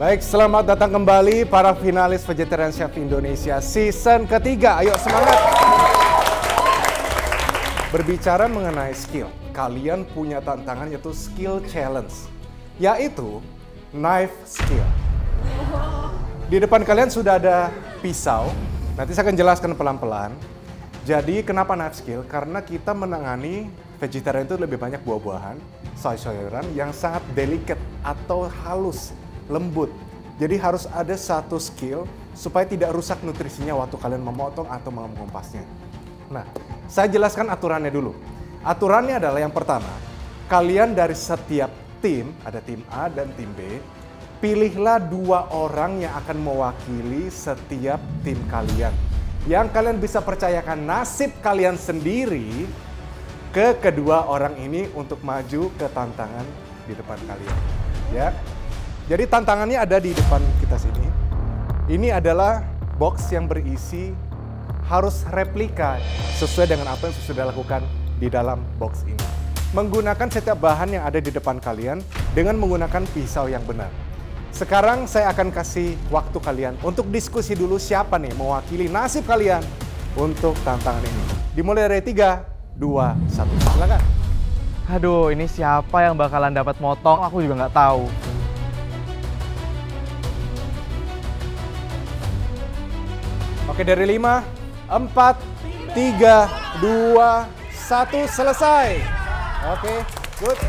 Baik, selamat datang kembali para finalis Vegetarian Chef Indonesia season ketiga. Ayo semangat! Berbicara mengenai skill, kalian punya tantangan yaitu skill challenge, yaitu knife skill. Di depan kalian sudah ada pisau, nanti saya akan jelaskan pelan-pelan. Jadi kenapa knife skill? Karena kita menangani vegetarian itu lebih banyak buah-buahan, sayur-sayuran yang sangat delicate atau halus, lembut. Jadi harus ada satu skill supaya tidak rusak nutrisinya waktu kalian memotong atau mengumpasnya. Nah, saya jelaskan aturannya dulu. Aturannya adalah yang pertama, kalian dari setiap tim, ada tim A dan tim B, pilihlah 2 orang yang akan mewakili setiap tim kalian. Yang kalian bisa percayakan nasib kalian sendiri ke kedua orang ini untuk maju ke tantangan di depan kalian. Ya. Jadi tantangannya ada di depan kita sini. Ini adalah box yang berisi harus replika sesuai dengan apa yang sudah lakukan di dalam box ini. Menggunakan setiap bahan yang ada di depan kalian dengan menggunakan pisau yang benar. Sekarang saya akan kasih waktu kalian untuk diskusi dulu siapa nih mewakili nasib kalian untuk tantangan ini. Dimulai dari 3, 2, 1. Silakan. Aduh, ini siapa yang bakalan dapat motong? Aku juga nggak tahu. Oke, dari 5, 4, 3, 2, 1, selesai. Oke, good.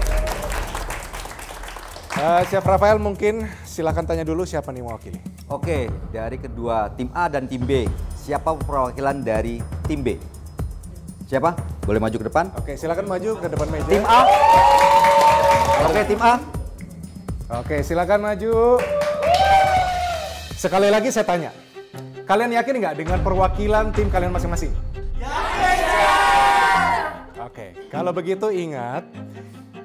Chef Rafael mungkin silakan tanya dulu siapa nih mewakili. Oke, dari kedua tim A dan tim B, siapa perwakilan dari tim B? Siapa? Boleh maju ke depan? Oke, silakan maju ke depan meja. Tim A. Oke, tim A. Oke, silakan maju. Sekali lagi saya tanya, kalian yakin nggak dengan perwakilan tim kalian masing-masing? Yakin! Oke, kalau begitu ingat,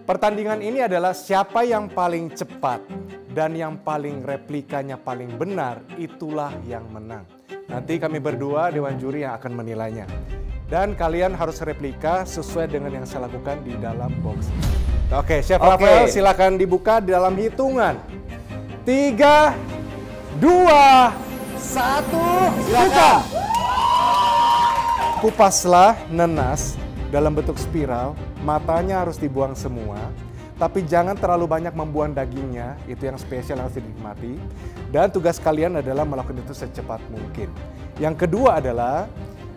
pertandingan ini adalah siapa yang paling cepat dan yang paling replikanya paling benar, itulah yang menang. Nanti kami berdua, Dewan Juri yang akan menilainya. Dan kalian harus replika sesuai dengan yang saya lakukan di dalam box. Oke, Chef Rafael silakan dibuka dalam hitungan. 3, 2, 1, buka! Kupaslah nanas dalam bentuk spiral, matanya harus dibuang semua, tapi jangan terlalu banyak membuang dagingnya, itu yang spesial yang harus dinikmati. Dan tugas kalian adalah melakukan itu secepat mungkin. Yang kedua adalah,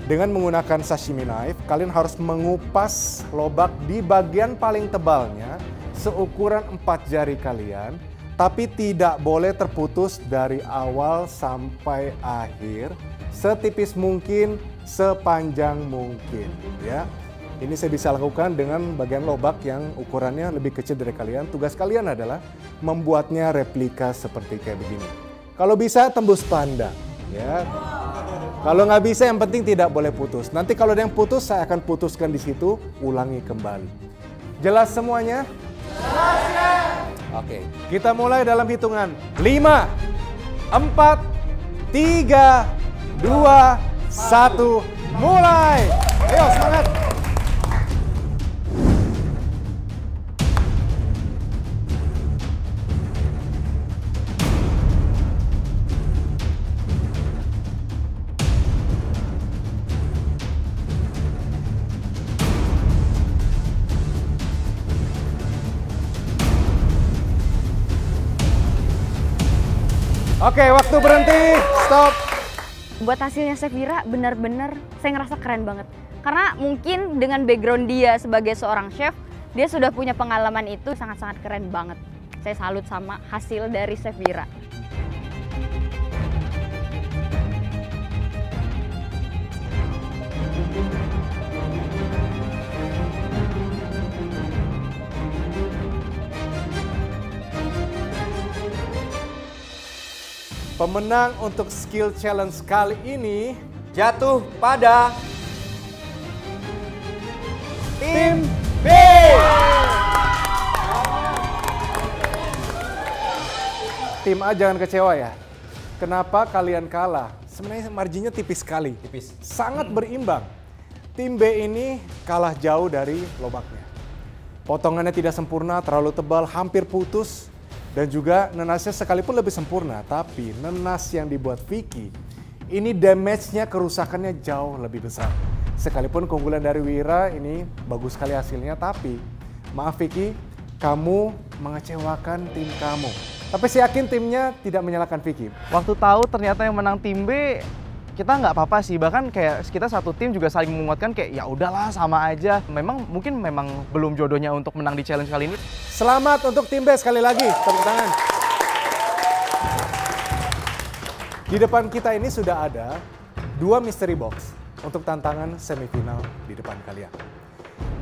dengan menggunakan sashimi knife, kalian harus mengupas lobak di bagian paling tebalnya, seukuran 4 jari kalian, tapi tidak boleh terputus dari awal sampai akhir, setipis mungkin, sepanjang mungkin. Ya, ini saya bisa lakukan dengan bagian lobak yang ukurannya lebih kecil dari kalian. Tugas kalian adalah membuatnya replika seperti kayak begini. Kalau bisa tembus panda, ya. Kalau nggak bisa, yang penting tidak boleh putus. Nanti kalau ada yang putus, saya akan putuskan di situ, ulangi kembali. Jelas semuanya? Jelas ya! Oke, kita mulai dalam hitungan 5, 4, 3, 2, 1, mulai! Ayo semangat! Oke, waktu berhenti, stop. Buat hasilnya Chef Wira benar-benar saya ngerasa keren banget. Karena mungkin dengan background dia sebagai seorang chef, dia sudah punya pengalaman itu sangat-sangat keren banget. Saya salut sama hasil dari Chef Wira. Pemenang untuk skill challenge kali ini Jatuh pada tim B. Tim A jangan kecewa ya. Kenapa kalian kalah? Sebenarnya marginnya tipis sekali. tipis. Sangat berimbang. Tim B ini kalah jauh dari lobaknya. Potongannya tidak sempurna, terlalu tebal, hampir putus. Dan juga nenasnya sekalipun lebih sempurna, tapi nenas yang dibuat Vicky, ini damage-nya, kerusakannya jauh lebih besar. Sekalipun keunggulan dari Wira ini bagus sekali hasilnya, tapi maaf Vicky, kamu mengecewakan tim kamu. Tapi saya yakin timnya tidak menyalahkan Vicky. Waktu tahu ternyata yang menang tim B, kita nggak apa-apa sih. Bahkan kayak kita satu tim juga saling menguatkan kayak ya udahlah sama aja. Mungkin belum jodohnya untuk menang di challenge kali ini. Selamat untuk tim B sekali lagi, tepuk tangan. Di depan kita ini sudah ada 2 mystery box untuk tantangan semifinal di depan kalian.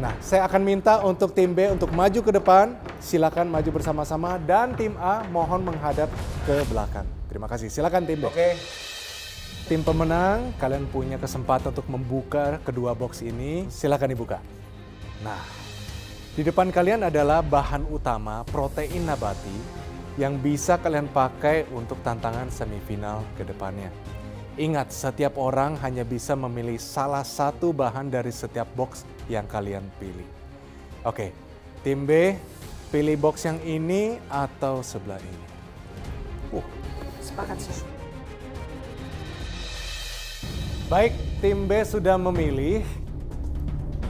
Nah, saya akan minta untuk tim B untuk maju ke depan, silakan maju bersama-sama, dan tim A mohon menghadap ke belakang. Terima kasih, silakan tim B. Oke. Tim pemenang, kalian punya kesempatan untuk membuka kedua box ini, silakan dibuka. Nah, di depan kalian adalah bahan utama protein nabati yang bisa kalian pakai untuk tantangan semifinal ke depannya. Ingat, setiap orang hanya bisa memilih salah satu bahan dari setiap box yang kalian pilih. Oke, tim B, pilih box yang ini atau sebelah ini? Sepakat sih. Baik, tim B sudah memilih.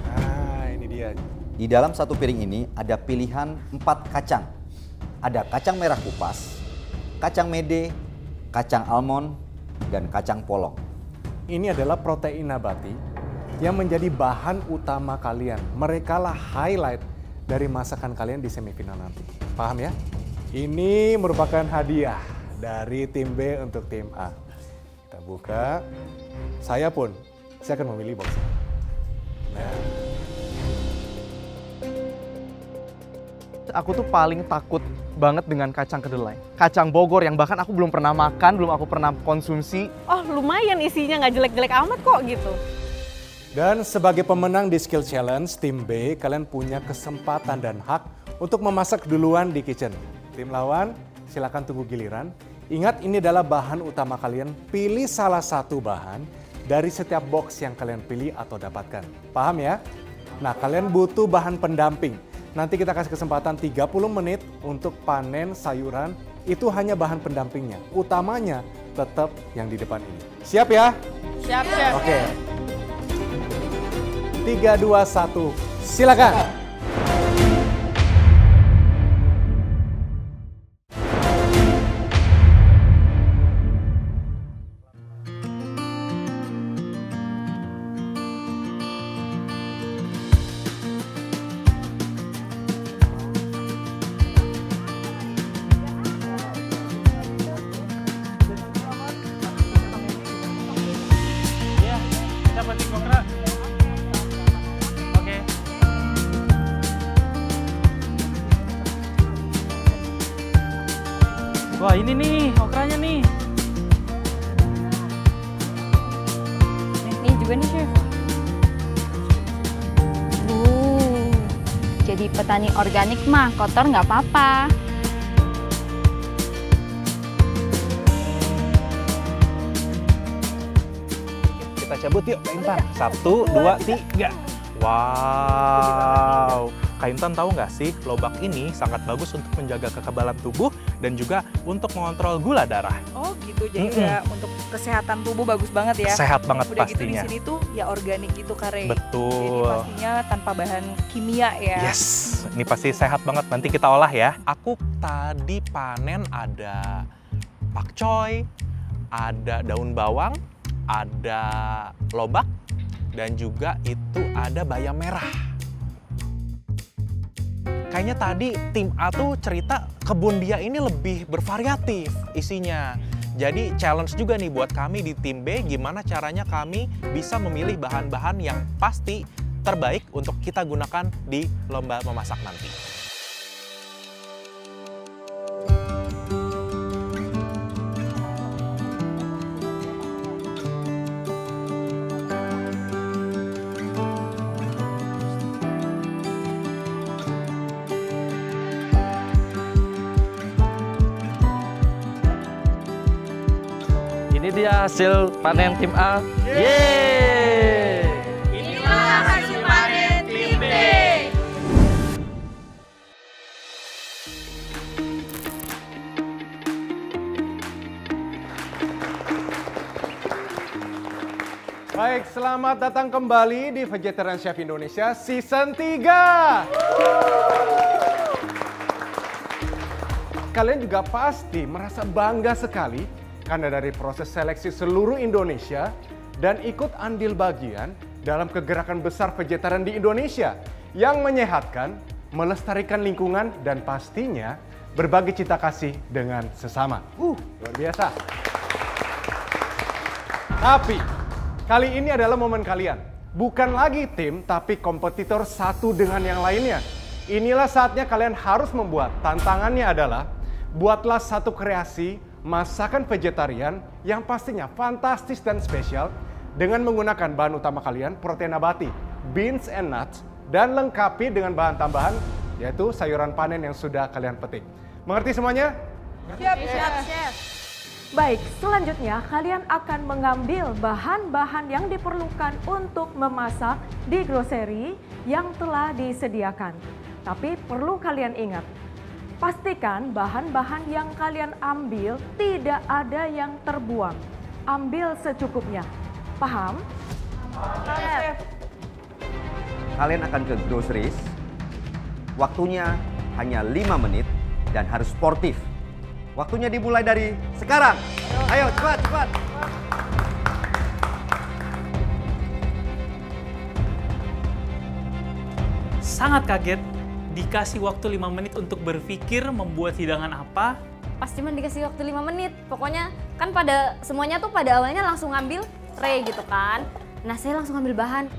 Nah, ini dia. Di dalam satu piring ini ada pilihan 4 kacang. Ada kacang merah kupas, kacang mede, kacang almond, dan kacang polong. Ini adalah protein nabati yang menjadi bahan utama kalian. Mereka lah highlight dari masakan kalian di semifinal nanti. Paham ya? Ini merupakan hadiah dari tim B untuk tim A. Kita buka. Saya akan memilih box. Nah. Aku tuh paling takut banget dengan kacang kedelai. Kacang Bogor yang bahkan aku belum pernah makan, belum aku pernah konsumsi. Oh lumayan isinya, nggak jelek-jelek amat kok gitu. Dan sebagai pemenang di Skill Challenge, tim B, kalian punya kesempatan dan hak untuk memasak duluan di kitchen. Tim lawan, silakan tunggu giliran. Ingat, ini adalah bahan utama kalian. Pilih salah satu bahan dari setiap box yang kalian pilih atau dapatkan. Paham ya? Nah, kalian butuh bahan pendamping. Nanti kita kasih kesempatan 30 menit untuk panen sayuran. Itu hanya bahan pendampingnya. Utamanya tetap yang di depan ini. Siap ya? Siap, Chef. Oke. 3, 2, 1, silakan. Wah ini nih, okranya nih. Ini juga nih, Chef. Jadi petani organik mah kotor nggak apa-apa. Kita cabut yuk, Kak Intan. 1, 2, 3. Wow. Kak Intan tahu nggak sih, lobak ini sangat bagus untuk menjaga kekebalan tubuh dan juga untuk mengontrol gula darah. Oh gitu, jadi udah untuk kesehatan tubuh bagus banget ya. Sehat banget Udah pastinya. gitu di sini tuh ya organik gitu Kare. Betul. Jadi pastinya tanpa bahan kimia ya. Yes, ini pasti sehat banget. Nanti kita olah ya. Aku tadi panen ada pakcoy, ada daun bawang, ada lobak, dan juga itu ada bayam merah. Kayaknya tadi tim A tuh cerita kebun dia ini lebih bervariatif isinya. Jadi challenge juga nih buat kami di tim B, gimana caranya kami bisa memilih bahan-bahan yang pasti terbaik untuk kita gunakan di lomba memasak nanti. Ini dia hasil panen tim A. Yeay! Inilah hasil panen tim B. Baik, selamat datang kembali di Vegetarian Chef Indonesia Season 3. Kalian juga pasti merasa bangga sekali karena dari proses seleksi seluruh Indonesia dan ikut andil bagian dalam kegerakan besar vegetarian di Indonesia yang menyehatkan, melestarikan lingkungan, dan pastinya berbagi cinta kasih dengan sesama. Luar biasa. Tapi, kali ini adalah momen kalian. Bukan lagi tim, tapi kompetitor satu dengan yang lainnya. Inilah saatnya kalian harus membuat. Tantangannya adalah, buatlah satu kreasi masakan vegetarian yang pastinya fantastis dan spesial dengan menggunakan bahan utama kalian, protein nabati, beans and nuts, dan lengkapi dengan bahan tambahan, yaitu sayuran panen yang sudah kalian petik. Mengerti semuanya? Siap, chef. Baik, selanjutnya kalian akan mengambil bahan-bahan yang diperlukan untuk memasak di grocery yang telah disediakan. Tapi perlu kalian ingat, pastikan bahan-bahan yang kalian ambil tidak ada yang terbuang. Ambil secukupnya. Paham? Chef. Kalian akan ke groceries. Waktunya hanya 5 menit dan harus sportif. Waktunya dimulai dari sekarang. Ayo, cepat. Sangat kaget, dikasih waktu 5 menit untuk berpikir membuat hidangan apa. Pasti mah dikasih waktu 5 menit. Pokoknya kan semuanya tuh pada awalnya langsung ngambil tray gitu kan. Nah, saya langsung ambil bahan.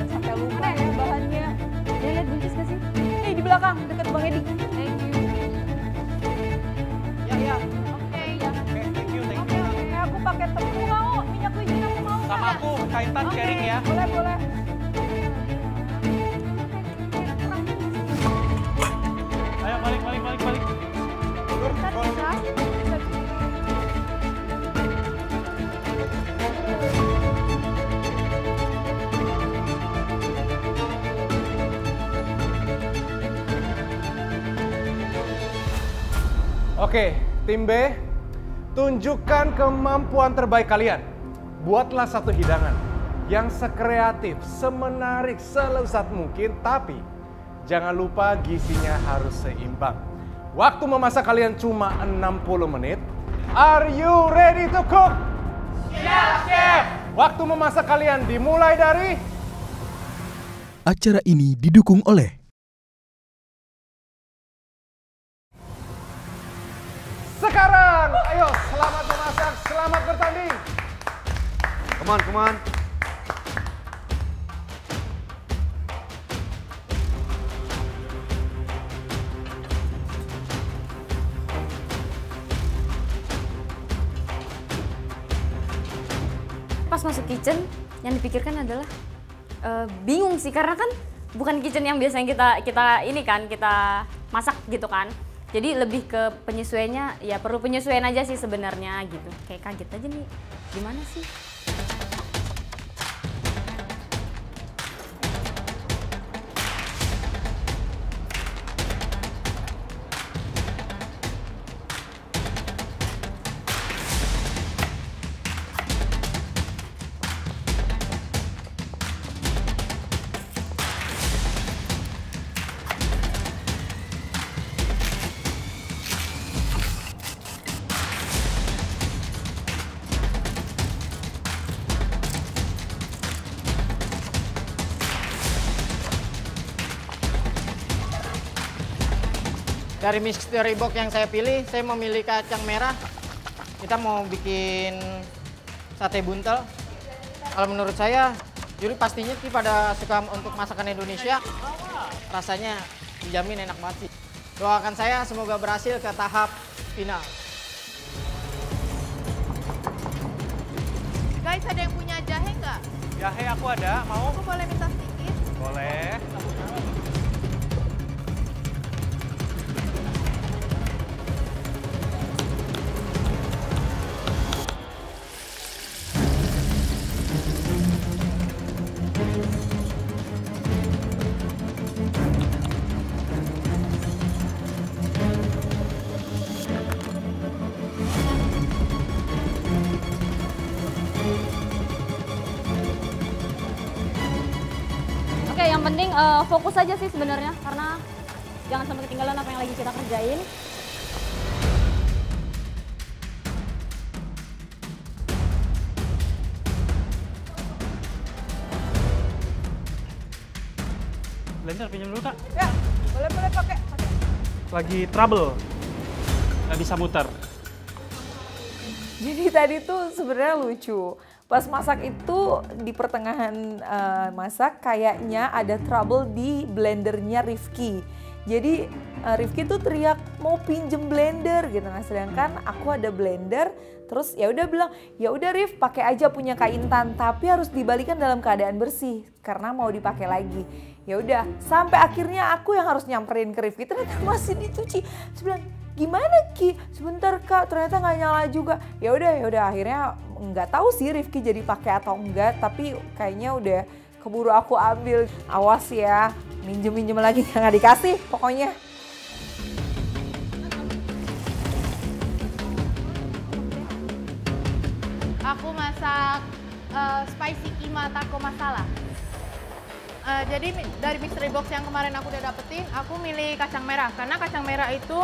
Sampai lupa ya bahannya. Dia lihat buncis gak sih? Nih di belakang, deket Bang Edi. Thank you. Ya. Oke, ya. Thank you. Oke, aku pakai tepung mau, minyak wijen aku mau. Sama aku, kaitan Oke, sharing ya. Boleh. Ayo balik. Oke, tim B, tunjukkan kemampuan terbaik kalian. Buatlah satu hidangan yang sekreatif, semenarik, selezat mungkin, tapi jangan lupa gizinya harus seimbang. Waktu memasak kalian cuma 60 menit. Are you ready to cook? Siap, Chef! Waktu memasak kalian dimulai dari... Acara ini didukung oleh Sekarang, ayo selamat memasak, selamat bertanding. Come on. Pas masuk kitchen, yang dipikirkan adalah bingung sih, karena kan bukan kitchen yang biasanya kita masak gitu kan. Jadi lebih ke penyesuaiannya, ya perlu penyesuaian aja sih sebenarnya gitu. Kayak kaget aja nih, gimana sih? Dari mystery box yang saya pilih, saya memilih kacang merah. Kita mau bikin sate buntel. Kalau menurut saya, juri pastinya sih pada suka untuk masakan Indonesia. Rasanya dijamin enak banget sih. Doakan saya semoga berhasil ke tahap final. Guys, ada yang punya jahe nggak? Jahe aku ada, mau? Aku boleh minta sedikit? Boleh. Yang penting fokus aja sih sebenarnya, karena jangan sampai ketinggalan apa yang lagi kita kerjain. Blender pinjam dulu Kak. Ya, boleh pakai. Lagi trouble, nggak bisa muter. Jadi tadi tuh sebenarnya lucu. Pas masak itu di pertengahan masak kayaknya ada trouble di blendernya Rifki. Jadi Rifki tuh teriak mau pinjem blender gitu. Nah, sedangkan aku ada blender, terus ya udah bilang, ya udah Rif pakai aja punya Kak Intan, tapi harus dibalikan dalam keadaan bersih karena mau dipakai lagi. Ya udah, sampai akhirnya aku yang harus nyamperin ke Rifki, ternyata masih dicuci. Terus bilang, gimana Ki? Sebentar Kak, ternyata nggak nyala juga. Ya udah akhirnya nggak tahu sih Rifki jadi pakai atau enggak, tapi kayaknya udah keburu aku ambil. Awas ya, minjem lagi nggak dikasih pokoknya. Aku masak spicy kima taco masala. Jadi dari mystery box yang kemarin aku udah dapetin, aku milih kacang merah karena kacang merah itu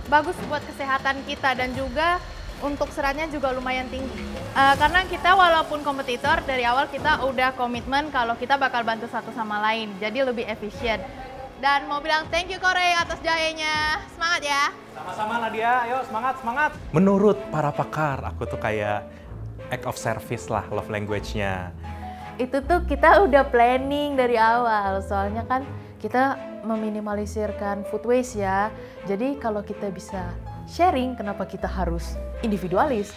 bagus buat kesehatan kita dan juga untuk seratnya juga lumayan tinggi. Karena kita walaupun kompetitor dari awal kita udah komitmen kalau kita bakal bantu satu sama lain, jadi lebih efisien. Dan mau bilang thank you Korey atas jahenya, semangat ya. Sama-sama Nadia, ayo semangat. Menurut para pakar, aku tuh kayak act of service lah love language-nya. Itu tuh kita udah planning dari awal, soalnya kan kita meminimalisirkan food waste ya. Jadi kalau kita bisa sharing, kenapa kita harus individualis?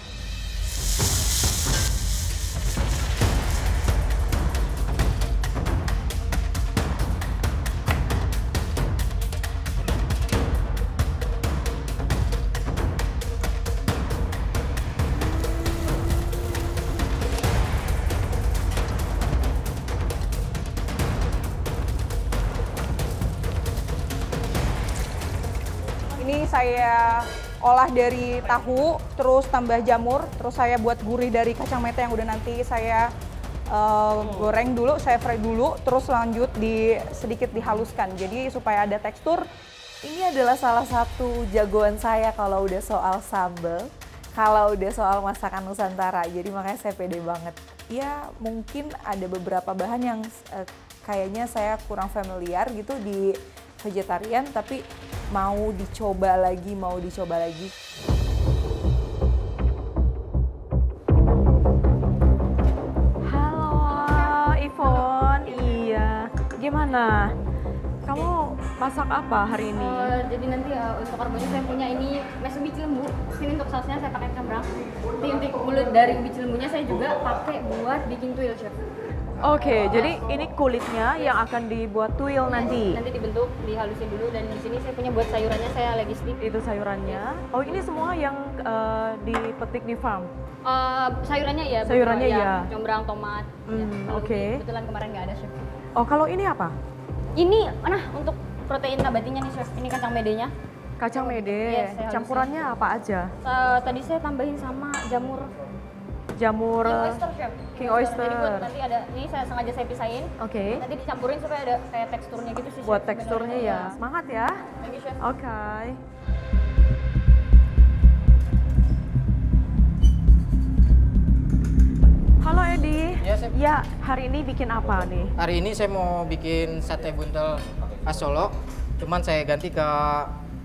Ini saya olah dari tahu, terus tambah jamur, terus saya buat gurih dari kacang mete yang udah nanti saya goreng dulu, saya fry dulu, terus lanjut sedikit dihaluskan. Jadi supaya ada tekstur. Ini adalah salah satu jagoan saya kalau udah soal sambal, kalau udah soal masakan Nusantara. Jadi makanya saya pede banget. Ya mungkin ada beberapa bahan yang kayaknya saya kurang familiar gitu di vegetarian, tapi mau dicoba lagi. Halo Ivon, iya. Gimana? Kamu masak apa hari ini? Jadi nanti untuk karbonnya saya punya ini mesu biji lembu. Sini untuk sausnya saya pakai cambrang. Nanti untuk mulut dari biji lembunya saya juga pakai buat bikin tuil, chef. Oke, jadi ini kulitnya yang akan dibuat tuil nanti. Nanti dibentuk, dihalusin dulu, dan di sini saya punya buat sayurannya, saya lagi steam. Itu sayurannya. Oh, ini semua yang dipetik di farm? Sayurannya ya. Sayurannya ya. Cambrang, tomat. Oke. Kebetulan kemarin nggak ada, chef. Oh, kalau ini apa? Ini, untuk protein nabatinya nih, chef. Ini kacang medenya. Kacang mede. Yes, campurannya apa aja? Tadi saya tambahin sama jamur. Jamur King oyster, chef. King oyster. Jadi buat nanti ada, ini saya sengaja saya pisahin. Oke. Nanti dicampurin supaya ada kayak teksturnya gitu sih. Buat teksturnya ya. Semangat ya. Thank you, chef. Oke. Halo Edi. Ya, chef. Ya, hari ini bikin apa nih? Hari ini saya mau bikin sate buntel khas Solo, cuman saya ganti ke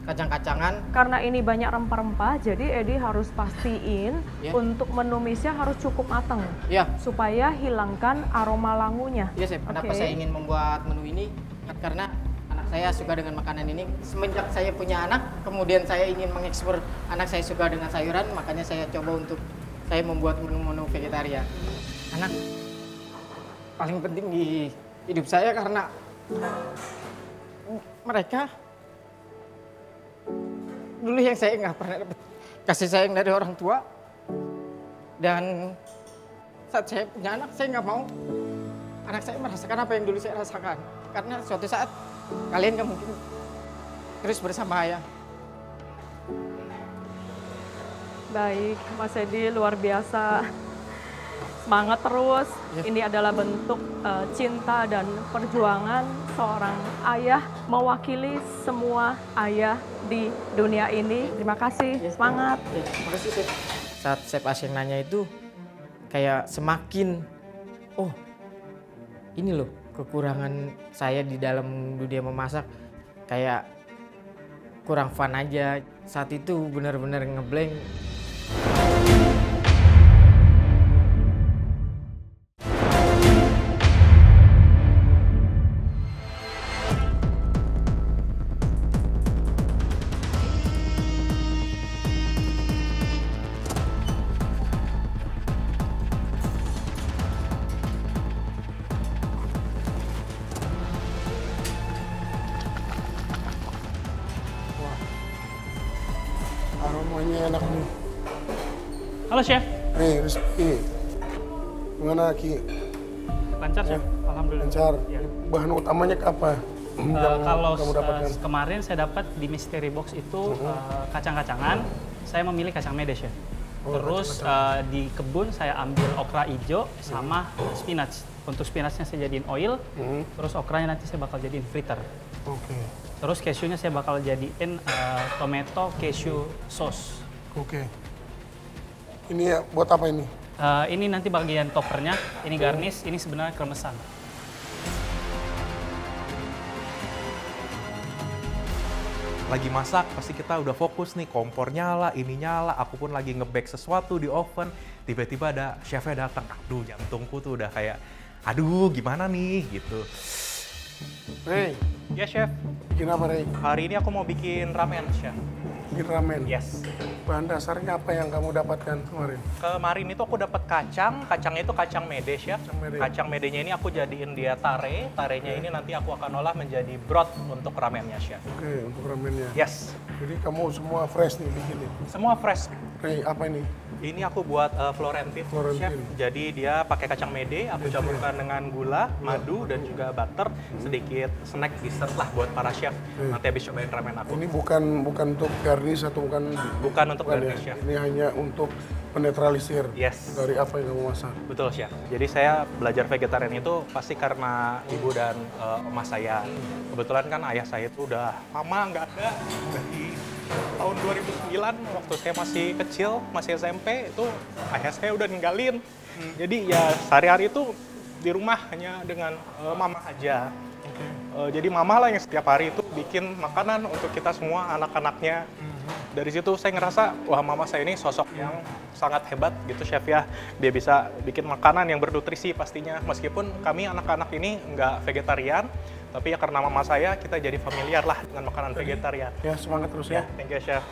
kacang-kacangan. Karena ini banyak rempah-rempah, jadi Edi harus pastiin untuk menumisnya harus cukup matang. Iya. Supaya hilangkan aroma langunya. Iya, chef. Kenapa saya ingin membuat menu ini? Karena anak saya suka dengan makanan ini. Semenjak saya punya anak, kemudian saya ingin mengekspor anak saya suka dengan sayuran, makanya saya coba untuk saya membuat menu-menu vegetarian. Anak paling penting di hidup saya karena mereka dulu yang saya nggak pernah dapat kasih sayang dari orang tua, dan saat saya punya anak saya nggak mau anak saya merasakan apa yang dulu saya rasakan, karena suatu saat kalian nggak mungkin terus bersama ayah. Baik, Mas Edi luar biasa. Semangat terus. Ini adalah bentuk cinta dan perjuangan seorang ayah mewakili semua ayah di dunia ini. Terima kasih. Semangat. Terima kasih, Chef. Saat Chef Asyeng nanya itu kayak semakin, oh ini loh kekurangan saya di dalam dunia memasak, kayak kurang fun aja. Saat itu benar-benar ngeblank. Aromanya enak nih. Halo Chef. Nih, Rizky. Gimana Ki? Lancar Chef, alhamdulillah. Lancar. Ya. Bahan utamanya apa? Kalau kamu dapatkan? kemarin saya dapat di mystery box itu kacang-kacangan. Saya memilih kacang mede Chef. Terus di kebun saya ambil okra hijau sama spinach. Untuk spinachnya saya jadiin oil, terus okranya nanti saya bakal jadiin fritter. Oke. Terus cashewnya saya bakal jadiin tomato cashew sauce. Oke. Ini ya buat apa ini? Ini nanti bagian toppernya, ini garnish, ini sebenarnya kremesan. Lagi masak, pasti kita udah fokus nih, kompor nyala, ini nyala, aku pun lagi nge-bake sesuatu di oven, tiba-tiba ada chefnya datang, aduh jantungku tuh udah kayak, aduh gimana nih gitu. Rey. Ya chef. Bikin apa Rey? Hari ini aku mau bikin ramen chef. Bikin ramen? Yes. Bahan dasarnya apa yang kamu dapatkan kemarin? Kemarin itu aku dapat kacangnya itu kacang mede chef. Kacang medenya ini aku jadiin dia tarenya ini nanti aku akan olah menjadi broth untuk ramennya chef. Oke, untuk ramennya. Yes. Jadi kamu semua fresh nih bikinnya? Semua fresh. Rey, apa ini? Ini aku buat Florentine, chef. Jadi dia pakai kacang mede, aku campurkan dengan gula, madu, dan juga butter, sedikit snack dessert lah buat para chef. Nanti habis cobain ramen aku. Ini bukan untuk garnish atau bukan? Bukan untuk garnish, ya? chef. Ini hanya untuk menetralisir dari apa yang kamu masak. Betul, chef. Jadi saya belajar vegetarian itu pasti karena ibu dan emas saya. Kebetulan kan ayah saya itu udah lama nggak ada. Dari tahun 2009 waktu saya masih kecil, masih SMP, itu ayah saya udah ninggalin. Jadi ya sehari-hari itu di rumah hanya dengan mama aja. Jadi mama lah yang setiap hari itu bikin makanan untuk kita semua anak-anaknya. Dari situ saya ngerasa, wah mama saya ini sosok yang sangat hebat gitu chef ya. Dia bisa bikin makanan yang bernutrisi pastinya. Meskipun kami anak-anak ini nggak vegetarian, tapi ya karena mama saya, kita jadi familiar lah dengan makanan vegetarian. Ya, semangat terus ya. Thank you, chef.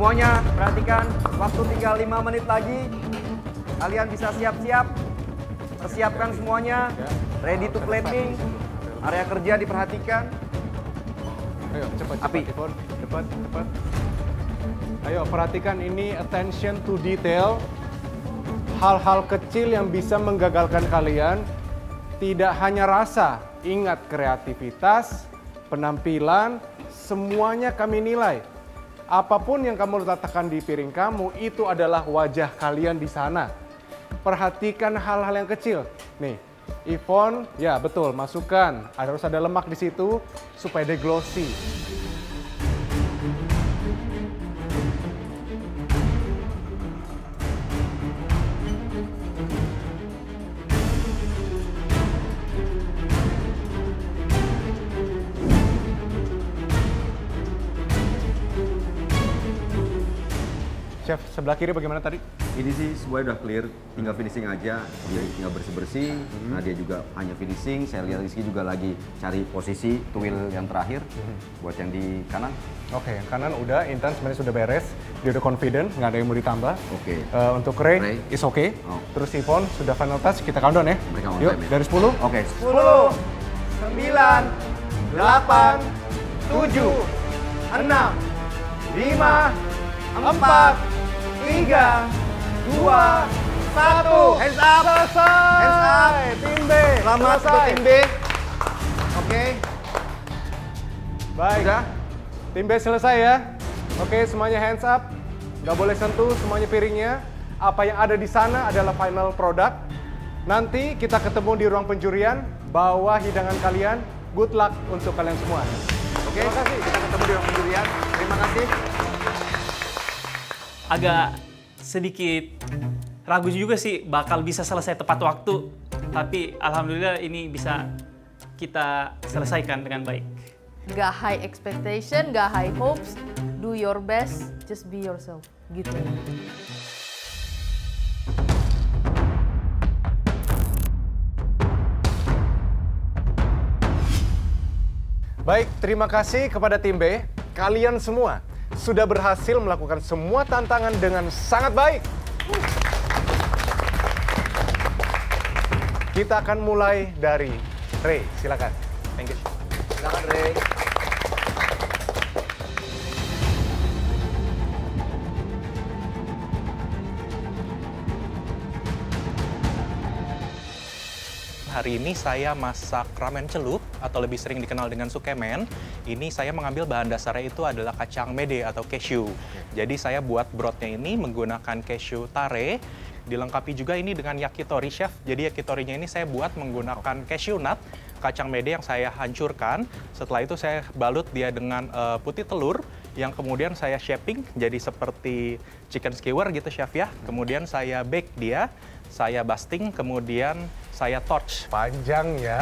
Semuanya perhatikan, waktu tinggal 5 menit lagi. Kalian bisa siap-siap. Persiapkan semuanya. Ready to plating. Area kerja diperhatikan. Ayo, cepat, cepat. Ayo, perhatikan ini attention to detail. Hal-hal kecil yang bisa menggagalkan kalian. Tidak hanya rasa, ingat kreativitas, penampilan, semuanya kami nilai. Apapun yang kamu letakkan di piring kamu, itu adalah wajah kalian di sana. Perhatikan hal-hal yang kecil. Nih, Yvonne, ya betul, masukkan. Harus ada lemak di situ supaya dia glossy. chef sebelah kiri bagaimana tadi? Ini sih semuanya udah clear, tinggal finishing aja. Dia tinggal bersih-bersih. Nah dia juga hanya finishing. Saya lihat Rizky juga lagi cari posisi twill yang terakhir buat yang di kanan. Oke, yang kanan udah, Intan sebenarnya sudah beres. Dia udah confident, nggak ada yang mau ditambah. Oke. Untuk Ray, is okay. Oh. Terus Yvonne sudah final touch, kita countdown ya. Mereka on Yuk, time, ya. dari 10. Oke. 10, 9, 8, 7, 6, 5, 4, 3, 2, 1. Hands up! Selesai! Hands up! Tim B. Selamat untuk tim B. Oke. Baik. Udah? Tim B selesai ya. Oke, semuanya hands up. Nggak boleh sentuh semuanya piringnya. Apa yang ada di sana adalah final product. Nanti kita ketemu di ruang penjurian. Bawa hidangan kalian. Good luck untuk kalian semua. Oke, terima kasih. Kita ketemu di ruang penjurian. Terima kasih. Agak sedikit ragu juga sih bakal bisa selesai tepat waktu. Tapi alhamdulillah ini bisa kita selesaikan dengan baik. Gak high expectation, gak high hopes, do your best, just be yourself, gitu. Baik, terima kasih kepada tim B. Kalian semua sudah berhasil melakukan semua tantangan dengan sangat baik. Kita akan mulai dari Ray, silakan. Thank you. Silakan Ray. Hari ini saya masak ramen celup atau lebih sering dikenal dengan sukemen. Ini saya mengambil bahan dasarnya itu adalah kacang mede atau cashew. Jadi saya buat brothnya ini menggunakan cashew tare. Dilengkapi juga ini dengan yakitori chef. Jadi yakitorinya ini saya buat menggunakan cashew nut, kacang mede yang saya hancurkan. Setelah itu saya balut dia dengan putih telur yang kemudian saya shaping jadi seperti chicken skewer gitu chef ya. Kemudian saya bake dia, saya basting, kemudian saya torch. Panjang ya.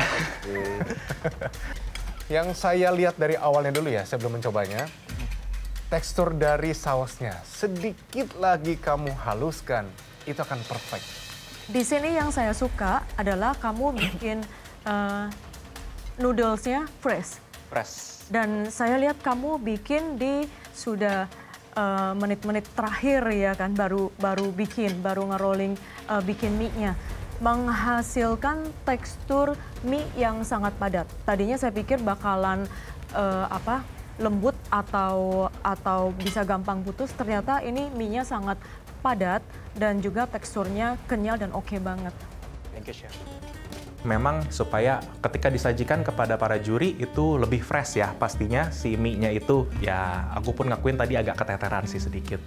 Yang saya lihat dari awalnya dulu ya, saya belum mencobanya. Tekstur dari sausnya, sedikit lagi kamu haluskan, itu akan perfect. Di sini yang saya suka adalah kamu bikin noodlesnya fresh. Fresh. Dan saya lihat kamu bikin di sudah menit-menit terakhir ya kan, baru nge-rolling bikin mie-nya. Menghasilkan tekstur mie yang sangat padat. Tadinya saya pikir bakalan lembut atau bisa gampang putus. Ternyata ini mie-nya sangat padat dan juga teksturnya kenyal dan oke banget. Thank you, chef. Memang supaya ketika disajikan kepada para juri itu lebih fresh ya. Pastinya si mie-nya itu ya aku pun ngakuin tadi agak keteteran sih sedikit.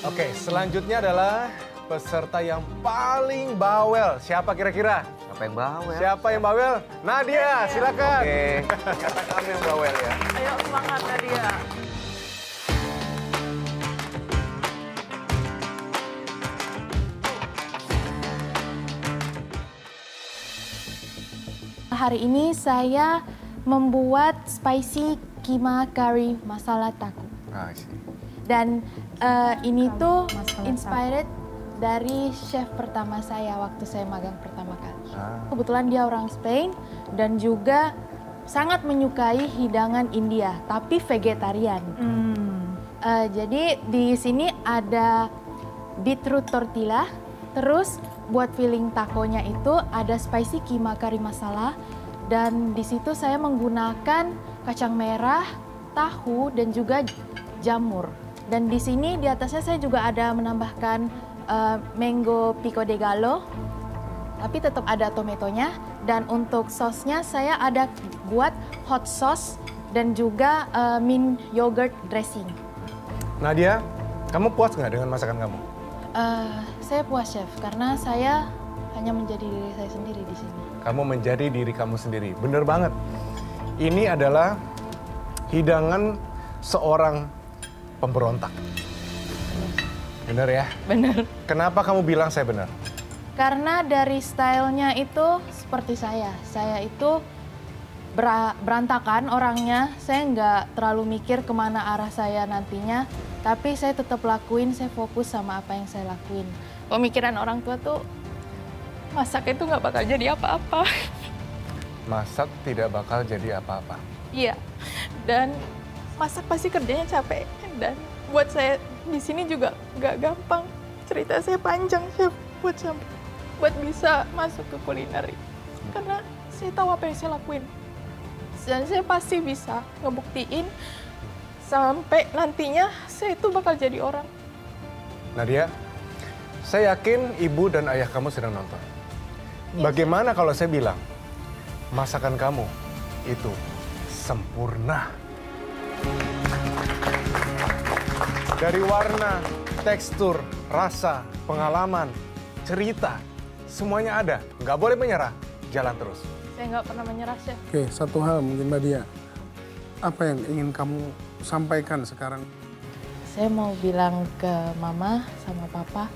Oke, selanjutnya adalah peserta yang paling bawel. Siapa kira-kira? Siapa yang bawel? Siapa yang bawel? Nadia, silakan. Oke, kata kami yang bawel ya. Ayo semangat Nadia. Hari ini saya membuat spicy keema curry masala taku. Dan ini tuh inspired dari chef pertama saya waktu saya magang pertama kali. Kebetulan dia orang Spain dan juga sangat menyukai hidangan India, tapi vegetarian. Jadi di sini ada beetroot tortilla, terus buat filling takonya itu ada spicy keema curry masala, dan di situ saya menggunakan kacang merah, tahu, dan juga jamur. Dan di sini di atasnya saya juga ada menambahkan mango pico de gallo, tapi tetap ada tomatonya. Dan untuk sosnya saya ada buat hot sauce dan juga mint yogurt dressing. Nadia, kamu puas nggak dengan masakan kamu? Saya puas chef, karena saya hanya menjadi diri saya sendiri di sini. Kamu menjadi diri kamu sendiri, bener banget. Ini adalah hidangan seorang pemberontak. Bener ya? Bener. Kenapa kamu bilang saya benar? Karena dari stylenya itu seperti saya. Saya itu berantakan orangnya, saya nggak terlalu mikir kemana arah saya nantinya. Tapi saya tetap lakuin, saya fokus sama apa yang saya lakuin. Pemikiran orang tua tuh, masak itu nggak bakal jadi apa-apa. Masak tidak bakal jadi apa-apa. Iya, dan masak pasti kerjanya capek. Dan buat saya di sini juga nggak gampang. Cerita saya panjang, Chef, buat bisa masuk ke kuliner. Karena saya tahu apa yang saya lakuin. Dan saya pasti bisa ngebuktiin sampai nantinya saya itu bakal jadi orang. Nadia, saya yakin ibu dan ayah kamu sedang nonton. Bagaimana kalau saya bilang, masakan kamu itu sempurna. Dari warna, tekstur, rasa, pengalaman, cerita, semuanya ada. Nggak boleh menyerah, jalan terus. Saya nggak pernah menyerah, Chef. Oke, satu hal mungkin Nadia. Apa yang ingin kamu sampaikan sekarang? Saya mau bilang ke Mama sama Papa,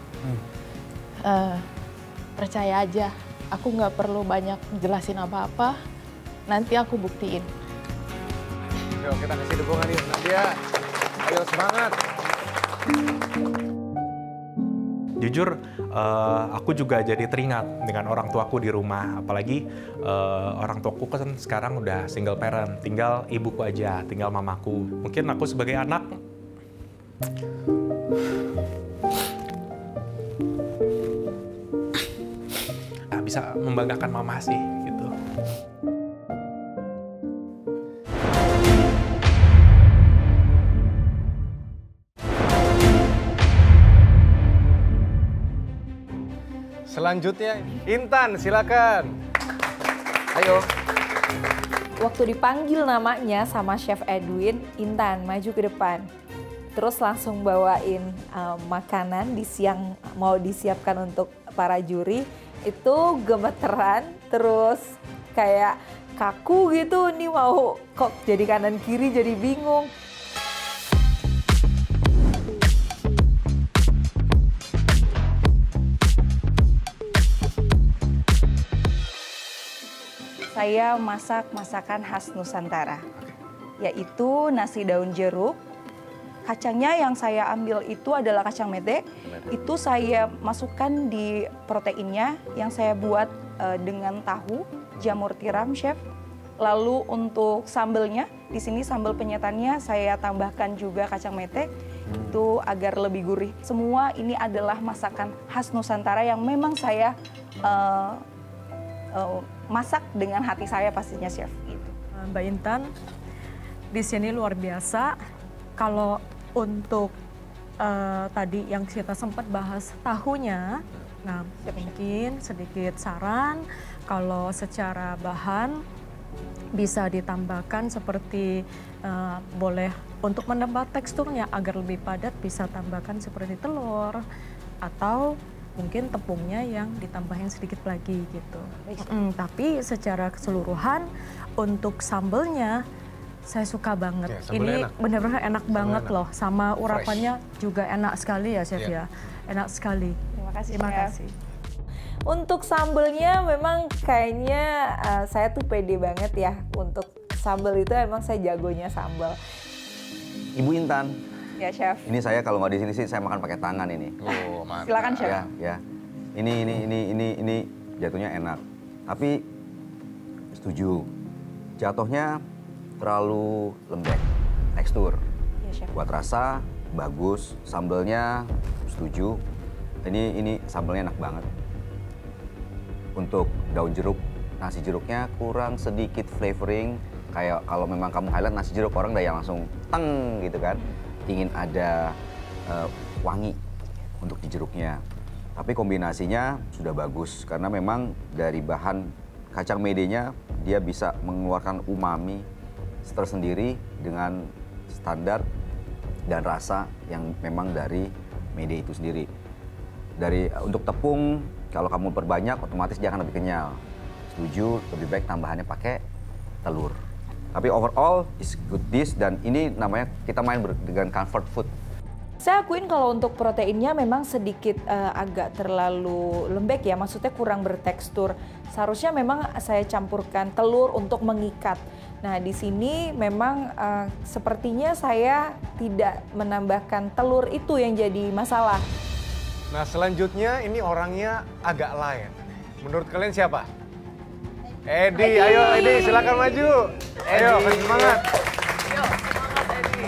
percaya aja. Aku nggak perlu banyak jelasin apa-apa, nanti aku buktiin. Yuk, kita kasih dukungan yuk, Nadia. Ayo semangat. Jujur, aku juga jadi teringat dengan orang tuaku di rumah. Apalagi orang tuaku kan sekarang udah single parent, tinggal ibuku aja, tinggal mamaku. Mungkin aku sebagai anak, bisa membanggakan mama sih, gitu. Selanjutnya, Intan, silakan. Ayo. Waktu dipanggil namanya sama Chef Edwin, Intan maju ke depan. Terus langsung bawain makanan yang mau disiapkan untuk para juri. Itu gemeteran, terus kayak kaku gitu. Nih mau kok jadi kanan kiri jadi bingung. Saya masak masakan khas Nusantara, yaitu nasi daun jeruk. Kacangnya yang saya ambil itu adalah kacang mete. Itu saya masukkan di proteinnya yang saya buat dengan tahu, jamur tiram, Chef. Lalu untuk sambelnya, di sini sambal penyetannya saya tambahkan juga kacang mete. Itu agar lebih gurih. Semua ini adalah masakan khas Nusantara yang memang saya masak dengan hati saya pastinya, Chef. Gitu. Mbak Intan, di sini luar biasa. Kalau untuk tadi yang kita sempat bahas tahunya, nah mungkin sedikit saran kalau secara bahan bisa ditambahkan seperti boleh untuk menambah teksturnya agar lebih padat bisa tambahkan seperti telur atau mungkin tepungnya yang ditambahin sedikit lagi gitu. Tapi secara keseluruhan untuk sambelnya saya suka banget. Ya, ini enak. benar-benar enak banget enak. loh. Sama urapannya juga enak sekali ya, Chef Ya. ya. Enak sekali. Terima kasih, Terima Chef. kasih. Untuk sambelnya memang kayaknya saya tuh pede banget ya. Untuk sambel itu emang saya jagonya sambel. Ibu Intan, Ya, Chef. ini saya kalau nggak di sini sih saya makan pakai tangan ini. Oh, mantap. Silakan, Chef. Ya. Ini jatuhnya enak. Tapi setuju. Jatuhnya terlalu lembek, tekstur. Ya, Chef. Buat rasa bagus, sambelnya setuju. Ini sambelnya enak banget. Untuk daun jeruk, nasi jeruknya kurang sedikit flavoring. Kayak kalau memang kamu highlight nasi jeruk, orang udah yang langsung teng gitu kan. Ingin ada wangi untuk di jeruknya. Tapi kombinasinya sudah bagus karena memang dari bahan kacang medenya dia bisa mengeluarkan umami tersendiri dengan standar dan rasa yang memang dari mede itu sendiri. Untuk tepung, kalau kamu perbanyak otomatis dia akan lebih kenyal. Setuju, lebih baik tambahannya pakai telur. Tapi overall is good dish dan ini namanya kita main dengan comfort food. Saya akuin kalau untuk proteinnya memang sedikit agak terlalu lembek ya, maksudnya kurang bertekstur. Seharusnya memang saya campurkan telur untuk mengikat. Nah, di sini memang sepertinya saya tidak menambahkan telur itu yang jadi masalah. Nah, selanjutnya ini orangnya agak lain. Menurut kalian siapa? Edi, ayo Edi, silakan maju. Ayo, kasih semangat. Ayo, semangat Edi.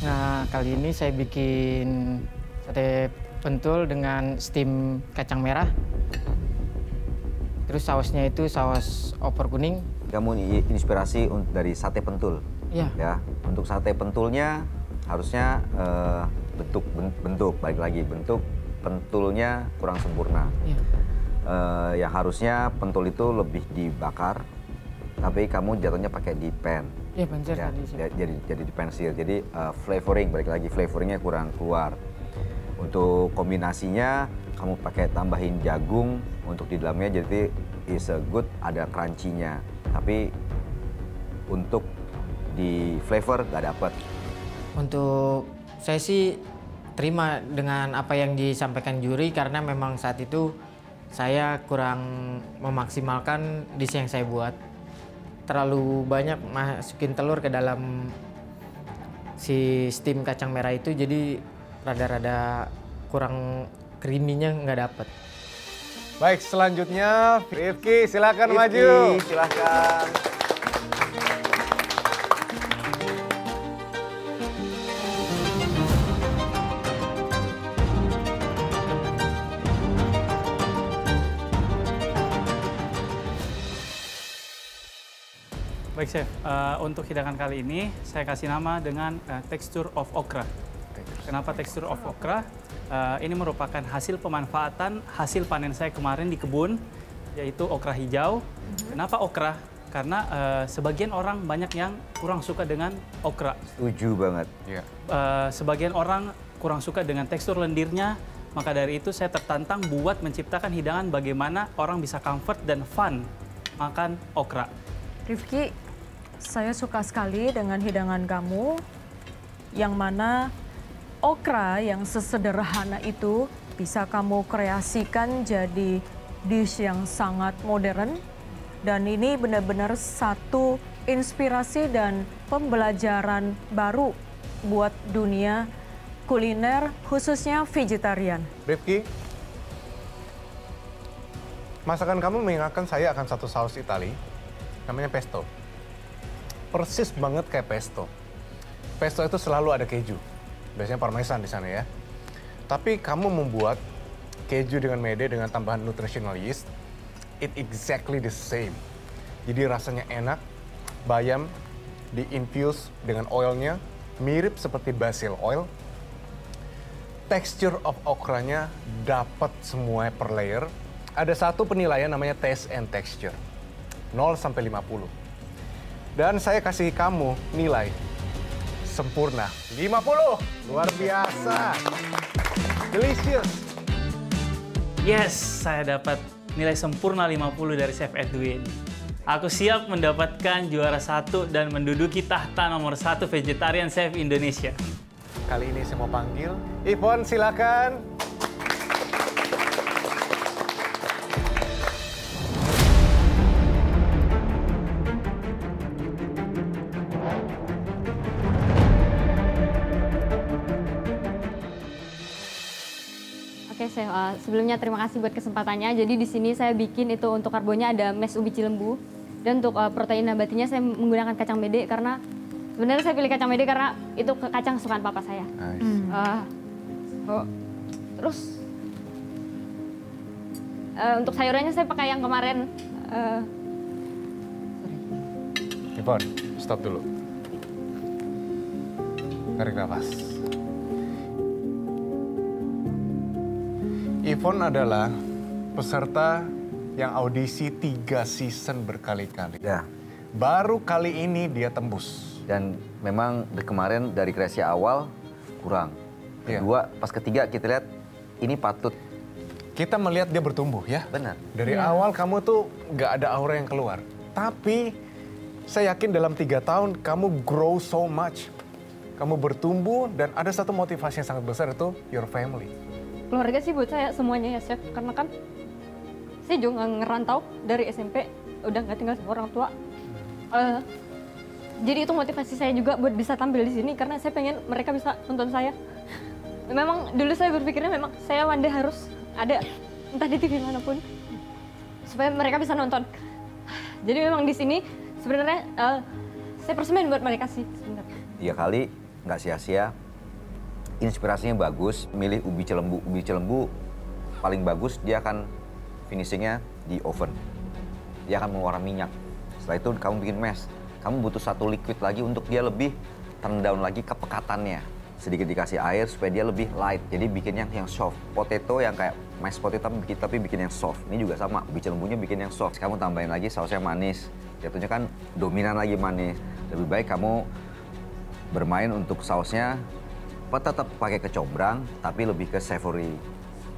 Nah, kali ini saya bikin sate pentul dengan steam kacang merah. Terus sausnya itu saus opor kuning. Kamu inspirasi dari sate pentul. Iya. Ya, untuk sate pentulnya harusnya bentuk balik lagi bentuk pentulnya kurang sempurna. Iya. Yang harusnya pentul itu lebih dibakar, tapi kamu jatuhnya pakai di pan. Iya, pensil Ya, tadi. jadi dipensil. Jadi flavoring, balik lagi flavoringnya kurang keluar. Untuk kombinasinya kamu pakai tambahin jagung untuk di dalamnya, jadi is a good, ada crunchy-nya. Tapi untuk di flavor nggak dapet. Untuk saya sih terima dengan apa yang disampaikan juri karena memang saat itu saya kurang memaksimalkan dish yang saya buat. Terlalu banyak masukin telur ke dalam si steam kacang merah itu, jadi rada-rada kurang creamy-nya nggak dapet. Baik, selanjutnya Rifki, silakan Rifki, maju. silakan. Baik Chef, untuk hidangan kali ini saya kasih nama dengan texture of okra. Kenapa texture of okra? Ini merupakan hasil pemanfaatan hasil panen saya kemarin di kebun, yaitu okra hijau. Kenapa okra? Karena sebagian orang banyak yang kurang suka dengan okra. Setuju banget. Sebagian orang kurang suka dengan tekstur lendirnya, maka dari itu saya tertantang buat menciptakan hidangan bagaimana orang bisa comfort dan fun makan okra. Rifki, saya suka sekali dengan hidangan kamu, yang mana okra yang sesederhana itu bisa kamu kreasikan jadi dish yang sangat modern. Dan ini benar-benar satu inspirasi dan pembelajaran baru buat dunia kuliner, khususnya vegetarian. Rifki, masakan kamu mengingatkan saya akan satu saus Itali, namanya pesto. Persis banget kayak pesto. Pesto itu selalu ada keju. Biasanya parmesan di sana ya. Tapi kamu membuat keju dengan mede dengan tambahan nutritional yeast, it exactly the same. Jadi rasanya enak, bayam di-infuse dengan oilnya, mirip seperti basil oil. Texture of okranya dapat semua per layer. Ada satu penilaian namanya taste and texture. 0 sampai 50. Dan saya kasih kamu nilai sempurna 50. Luar biasa. Delicious. Yes, saya dapat nilai sempurna 50 dari Chef Edwin. Aku siap mendapatkan juara 1 dan menduduki tahta nomor 1 vegetarian chef Indonesia. Kali ini saya mau panggil Ivon, silakan. Oke, Chef. Sebelumnya terima kasih buat kesempatannya. Jadi di sini saya bikin itu untuk karbonya ada mash ubi cilembu. Dan untuk protein nabatinya saya menggunakan kacang mede karena sebenarnya saya pilih kacang mede karena itu kacang kesukaan papa saya. Terus untuk sayurannya saya pakai yang kemarin. Ivon, stop dulu. Tarik nafas. Ivon adalah peserta yang audisi 3 season berkali-kali. Ya. Baru kali ini dia tembus. Dan memang kemarin dari kreasi awal kurang. Kedua, pas ketiga kita lihat ini patut. Kita melihat dia bertumbuh ya. Benar. Dari awal kamu tuh nggak ada aura yang keluar. Tapi saya yakin dalam 3 tahun kamu grow so much. kamu bertumbuh, dan ada satu motivasi yang sangat besar, itu your family. Keluarga sih buat saya semuanya ya chef, karena kan saya juga ngerantau dari SMP, udah nggak tinggal sama orang tua. Jadi itu motivasi saya juga buat bisa tampil di sini, karena saya pengen mereka bisa nonton saya. Memang dulu saya berpikirnya memang saya one day harus ada, entah di TV manapun, supaya mereka bisa nonton. Jadi memang di sini sebenarnya saya persemen buat mereka sih sebenarnya. Iya kali, nggak sia-sia. Inspirasinya bagus, milih ubi celembu. Ubi celembu paling bagus, dia akan finishingnya di oven. Dia akan mengeluarkan minyak. Setelah itu kamu bikin mash. Kamu butuh satu liquid lagi untuk dia lebih turn down lagi kepekatannya. Sedikit dikasih air supaya dia lebih light. Jadi bikin yang soft. Potato yang kayak mashed potato tapi bikin yang soft. Ini juga sama, ubi celembunya bikin yang soft. Kamu tambahin lagi sausnya manis. Jatuhnya kan dominan lagi manis. Lebih baik kamu bermain untuk sausnya tetap pakai kecombrang tapi lebih ke savory.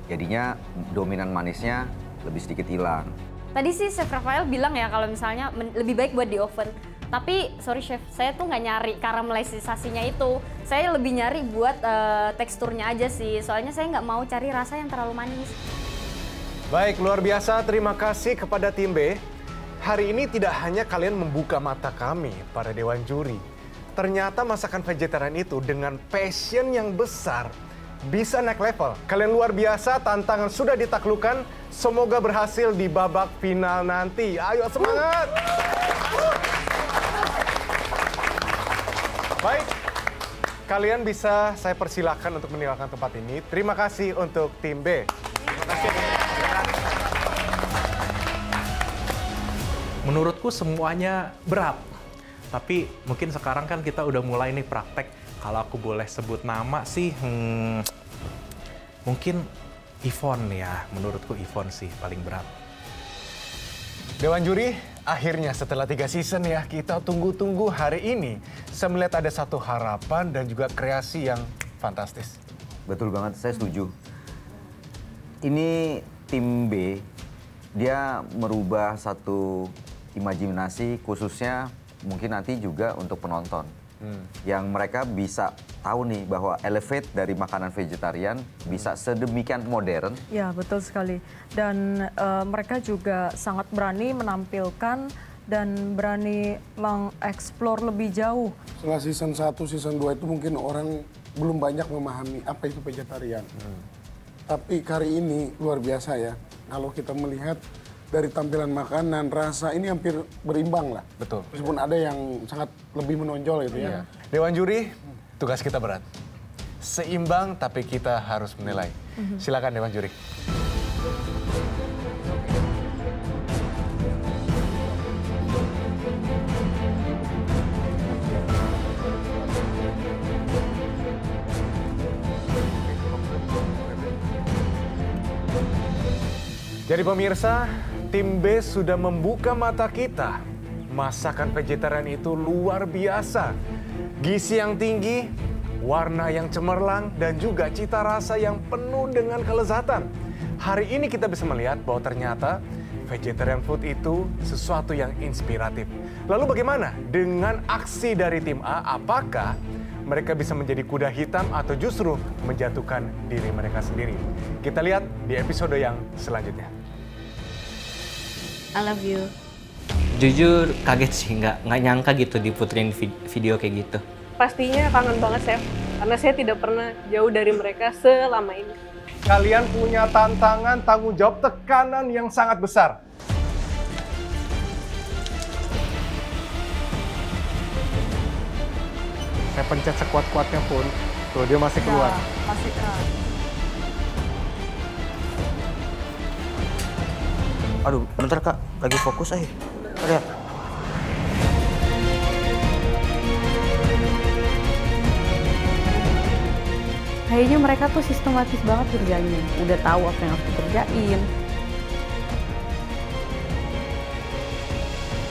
Jadinya dominan manisnya lebih sedikit hilang. Tadi sih Chef Rafael bilang ya kalau misalnya lebih baik buat di oven. Tapi sorry chef, saya tuh nggak nyari karamelisasinya itu. Saya lebih nyari buat teksturnya aja sih. Soalnya saya nggak mau cari rasa yang terlalu manis. Baik, luar biasa. Terima kasih kepada tim B. Hari ini tidak hanya kalian membuka mata kami, para dewan juri. Ternyata masakan vegetarian itu dengan passion yang besar bisa naik level. Kalian luar biasa, tantangan sudah ditaklukkan. Semoga berhasil di babak final nanti. Ayo semangat! Baik, kalian bisa saya persilakan untuk meninggalkan tempat ini. Terima kasih untuk tim B. Terima kasih. Menurutku semuanya berat. Tapi mungkin sekarang kan kita udah mulai nih praktek. Kalau aku boleh sebut nama sih, mungkin Yvonne ya. Menurutku Yvonne sih paling berat. Dewan juri, akhirnya setelah 3 season ya, kita tunggu-tunggu hari ini. Saya melihat ada satu harapan dan juga kreasi yang fantastis. Betul banget, saya setuju. Ini tim B, dia merubah satu imajinasi khususnya mungkin nanti juga untuk penonton. Yang mereka bisa tahu nih bahwa elevate dari makanan vegetarian bisa sedemikian modern. Ya, betul sekali. Dan mereka juga sangat berani menampilkan dan berani mengeksplor lebih jauh. Setelah season 1, season 2 itu mungkin orang belum banyak memahami apa itu vegetarian. Tapi kali ini luar biasa ya. Kalau kita melihat dari tampilan makanan, rasa ini hampir berimbang lah. Betul. Meskipun ada yang sangat lebih menonjol gitu ya. Dewan juri, tugas kita berat. Seimbang tapi kita harus menilai. Silakan Dewan juri. Jadi pemirsa, tim B sudah membuka mata kita. Masakan vegetarian itu luar biasa. Gizi yang tinggi, warna yang cemerlang, dan juga cita rasa yang penuh dengan kelezatan. Hari ini kita bisa melihat bahwa ternyata vegetarian food itu sesuatu yang inspiratif. Lalu bagaimana dengan aksi dari tim A? Apakah mereka bisa menjadi kuda hitam atau justru menjatuhkan diri mereka sendiri? Kita lihat di episode yang selanjutnya. I love you. Jujur kaget sih, nggak nyangka gitu diputerin video kayak gitu. Pastinya kangen banget chef, karena saya tidak pernah jauh dari mereka selama ini. Kalian punya tantangan, tanggung jawab, tekanan yang sangat besar. Saya pencet sekuat-kuatnya pun, tuh dia masih keluar. Masih Aduh, bentar Kak, lagi fokus Lihat. Kayaknya mereka tuh sistematis banget kerjanya, udah tahu apa yang harus dikerjain.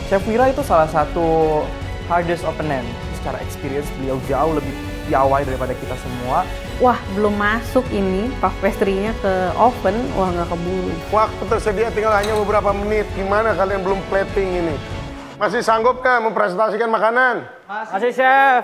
Chef Wira itu salah satu hardest opponent. Secara experience beliau jauh lebih piawai daripada kita semua. Wah, belum masuk ini puff pastry-nya ke oven, wah nggak keburu. Waktu tersedia tinggal hanya beberapa menit. Gimana kalian belum plating ini? Masih sanggupkah mempresentasikan makanan? Masih, Chef.